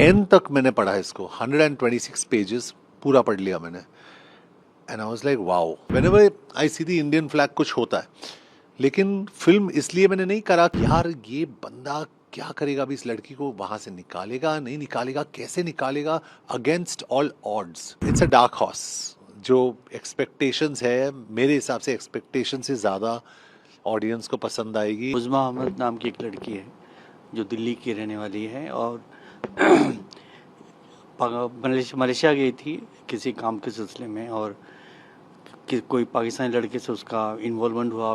And तक मैंने पढ़ा इसको, 126 पेजेस पूरा पढ़ लिया मैंने। And I was like wow, whenever I see the Indian flag कुछ होता है। लेकिन फिल्म इसलिए मैंने नहीं करा कि यार ये बंदा क्या करेगा, अभी इस लड़की को वहां से निकालेगा नहीं निकालेगा, कैसे निकालेगा, against all odds. It's a dark horse. जो एक्सपेक्टेशंस है मेरे हिसाब से एक्सपेक्टेशन से ज़्यादा ऑडियंस को पसंद आएगी। उज़्मा अहमद नाम की एक लड़की है जो दिल्ली की रहने वाली है और मलेशिया गई थी किसी काम के सिलसिले में, और कोई पाकिस्तानी लड़के से उसका इन्वॉल्वमेंट हुआ,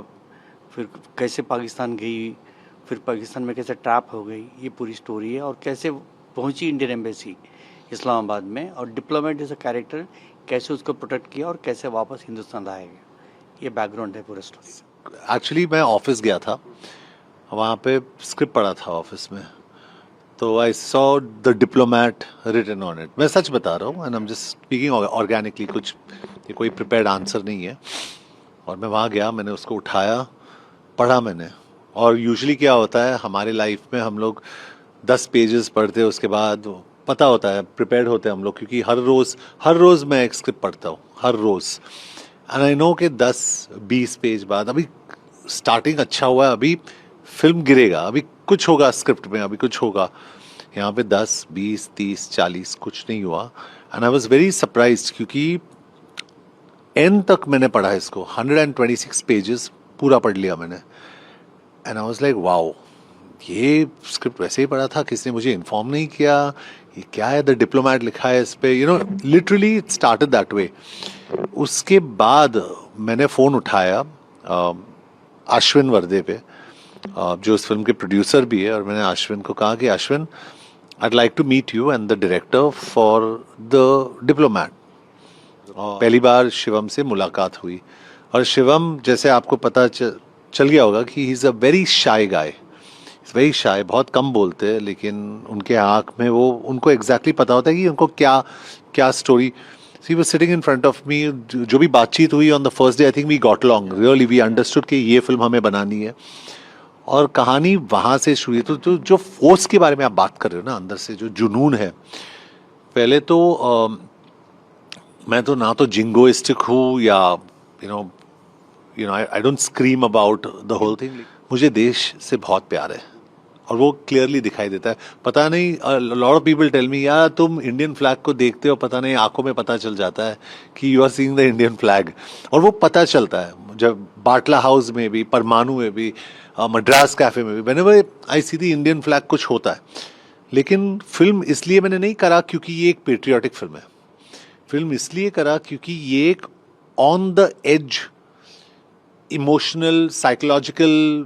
फिर कैसे पाकिस्तान गई, फिर पाकिस्तान में कैसे ट्रैप हो गई, ये पूरी स्टोरी है। और कैसे पहुंची इंडियन एम्बेसी इस्लामाबाद में, और डिप्लोमेट जैसा कैरेक्टर कैसे उसको प्रोटेक्ट किया और कैसे वापस हिंदुस्तान लाया गया, ये बैकग्राउंड है पूरा स्टोरी। एक्चुअली मैं ऑफिस गया था, वहाँ पे स्क्रिप्ट पढ़ा था ऑफिस में, तो I saw the diplomat written on it. मैं सच बता रहा हूँ and I am just speaking organically, कुछ ये कोई प्रिपेयर्ड आंसर नहीं है। और मैं वहाँ गया, मैंने उसको उठाया, पढ़ा मैंने। और यूजुअली क्या होता है हमारे लाइफ में, हम लोग 10 पेजेस पढ़ते हैं, उसके बाद पता होता है, प्रिपेयर्ड होते हैं हम लोग, क्योंकि हर रोज़ मैं एक स्क्रिप्ट पढ़ता हूँ, हर रोज़। एंड आई नो कि 10-20 पेज बाद अभी स्टार्टिंग अच्छा हुआ है, अभी फिल्म गिरेगा, अभी कुछ होगा स्क्रिप्ट में, अभी कुछ होगा। यहाँ पे 10, 20, 30, 40 कुछ नहीं हुआ। And I was very surprise, क्योंकि एंड तक मैंने पढ़ा इसको, 126 पेजेस पूरा पढ़ लिया मैंने। And I was like wow, ये स्क्रिप्ट वैसे ही पढ़ा था, किसी ने मुझे इन्फॉर्म नहीं किया, ये क्या है, द डिप्लोमैट लिखा है इस पे, literally it started that way. उसके बाद मैंने फ़ोन उठाया अश्विन वर्दे पे, जो इस फिल्म के प्रोड्यूसर भी है, और मैंने अश्विन को कहा कि Ashwin, I'd like to meet you and the director for the diplomat। पहली बार शिवम से मुलाकात हुई, और शिवम जैसे आपको पता चल गया होगा कि he is a very shy guy, very shy, बहुत कम बोलते हैं, लेकिन उनके आँख में वो, उनको एग्जैक्टली पता होता है कि उनको क्या क्या story. He was sitting in front of me, जो भी बातचीत हुई on the first day, I think we got long really, we understood कि ये फिल्म हमें बनानी है, और कहानी वहाँ से शुरू। तो जो फोर्स के बारे में आप बात कर रहे हो ना, अंदर से जो जुनून है, पहले तो मैं तो ना तो जिंगोइस्टिक हूँ, या I don't scream about the whole thing. मुझे देश से बहुत प्यार है, और वो क्लियरली दिखाई देता है। पता नहीं, lot of people tell me, यार तुम इंडियन फ्लैग को देखते हो, पता नहीं आंखों में पता चल जाता है कि you are seeing the Indian flag. और वो पता चलता है जब बाटला हाउस में भी, परमाणु में भी, मद्रास कैफे में भी, whenever I see the Indian flag कुछ होता है। लेकिन फिल्म इसलिए मैंने नहीं करा क्योंकि ये एक पेट्रियाटिक फिल्म है। फिल्म इसलिए करा क्योंकि ये एक on the edge emotional psychological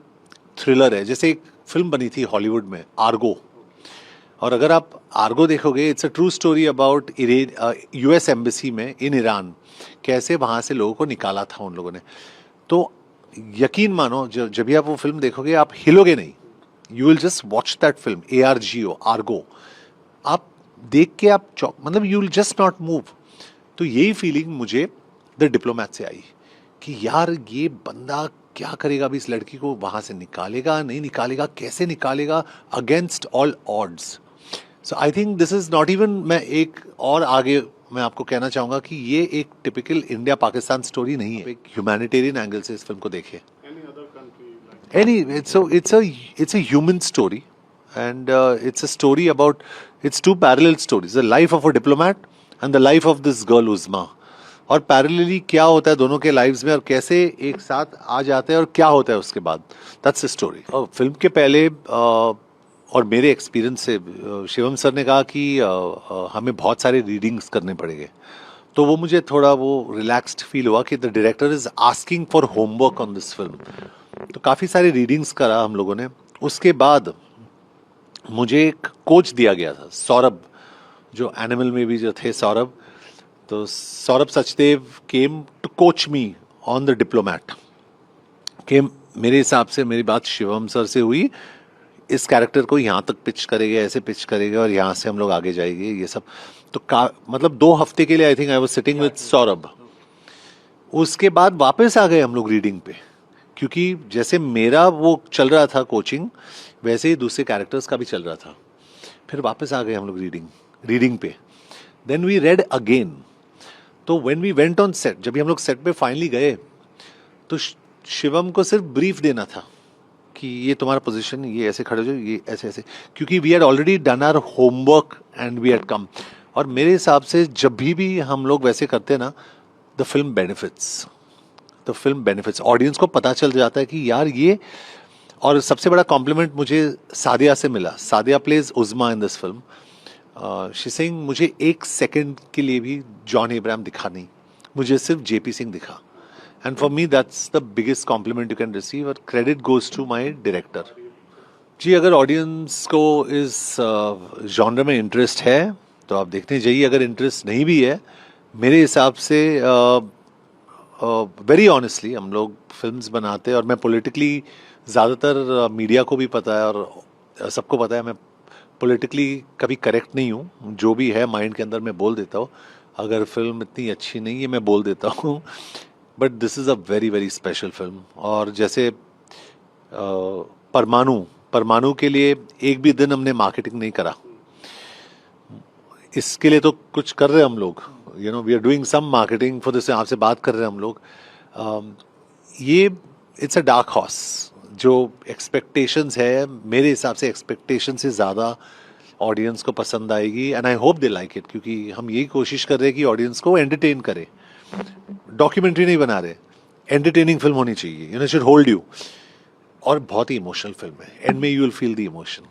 thriller है। जैसे एक फिल्म बनी थी हॉलीवुड में, आर्गो, और अगर आप आर्गो देखोगे, it's a true story about US embassy में इन ईरान, कैसे वहाँ से लोगों को निकाला था उन लोगों ने। तो यकीन मानो, जब भी आप वो फिल्म देखोगे आप हिलोगे नहीं, you will just watch that film, ARGO, Ergo. आप देख के आप मतलब you will just not move. तो यही फीलिंग मुझे द डिप्लोमैट से आई कि यार ये बंदा क्या करेगा, अभी इस लड़की को वहाँ से निकालेगा नहीं निकालेगा, कैसे निकालेगा, against all odds. So I think this is not even, मैं एक और आगे मैं आपको कहना चाहूँगा कि ये एक टिपिकल इंडिया पाकिस्तान स्टोरी नहीं है, एक ह्यूमैनिटेरियन एंगल से इस फिल्म को देखे। It's a human story, and it's a story about, it's two parallel stories, the life of a diplomat and the life of this girl Uzma, और parallelly क्या होता है दोनों के लाइव्स में, और कैसे एक साथ आ जाते हैं, और क्या होता है उसके बाद। That's the story. और फिल्म के पहले और मेरे एक्सपीरियंस से, शिवम सर ने कहा कि हमें बहुत सारे रीडिंग्स करने पड़ेंगे, तो वो मुझे थोड़ा वो रिलैक्स्ड फील हुआ कि the director is asking for homework on this film. तो काफ़ी सारे रीडिंग्स करा हम लोगों ने। उसके बाद मुझे एक कोच दिया गया था, सौरभ, जो एनिमल में भी जो थे सौरभ, तो Saurabh Sachdev came to coach me on the Diplomat. कि मेरे हिसाब से मेरी बात शिवम सर से हुई, इस कैरेक्टर को यहाँ तक पिच करेंगे, ऐसे पिच करेंगे, और यहाँ से हम लोग आगे जाएंगे, ये सब। तो मतलब 2 हफ्ते के लिए I think I was sitting with Saurabh. उसके बाद वापस आ गए हम लोग रीडिंग पे, क्योंकि जैसे मेरा वो चल रहा था कोचिंग, वैसे ही दूसरे कैरेक्टर्स का भी चल रहा था। फिर वापस आ गए हम लोग रीडिंग पे. Then we read again. तो when we went on set, जब भी हम लोग सेट पे फाइनली गए, तो शिवम को सिर्फ ब्रीफ देना था कि ये तुम्हारा पोजीशन, ये ऐसे खड़े हो जाओ, ये ऐसे ऐसे, क्योंकि we had already done our homework and we had come. और मेरे हिसाब से जब भी हम लोग वैसे करते हैं ना, द फिल्म बेनिफिट्स, ऑडियंस को पता चल जाता है कि यार ये. और सबसे बड़ा कॉम्प्लीमेंट मुझे सादिया से मिला. Sadia plays Uzma in this film. She saying मुझे एक सेकंड के लिए भी जॉन अब्राहम दिखा नहीं, मुझे सिर्फ जेपी सिंह दिखा. And for me that's the biggest compliment you can receive, और credit goes to my director. जी, अगर ऑडियंस को इस जॉनर में इंटरेस्ट है तो आप देखने जाइए. अगर इंटरेस्ट नहीं भी है, मेरे हिसाब से वेरी ऑनेस्टली हम लोग फिल्म्स बनाते हैं, और मैं पॉलिटिकली ज़्यादातर मीडिया को भी पता है और सबको पता है मैं पॉलिटिकली कभी करेक्ट नहीं हूँ. जो भी है माइंड के अंदर मैं बोल देता हूँ. अगर फिल्म इतनी अच्छी नहीं है मैं बोल देता हूँ. But this is a very very special film. और जैसे परमाणु के लिए एक भी दिन हमने मार्केटिंग नहीं करा. इसके लिए तो कुछ कर रहे हैं हम लोग, you know we are doing some marketing for this. आपसे बात कर रहे हैं हम लोग. ये इट्स अ डार्क हॉर्स. जो एक्सपेक्टेशंस है, मेरे हिसाब से एक्सपेक्टेशन से ज़्यादा ऑडियंस को पसंद आएगी. And I hope they like it, क्योंकि हम यही कोशिश कर रहे हैं कि ऑडियंस को एंटरटेन करे. डॉक्यूमेंट्री नहीं बना रहे, एंटरटेनिंग फिल्म होनी चाहिए, you know, should hold you. और बहुत ही इमोशनल फिल्म है. एंड में you will feel the emotion.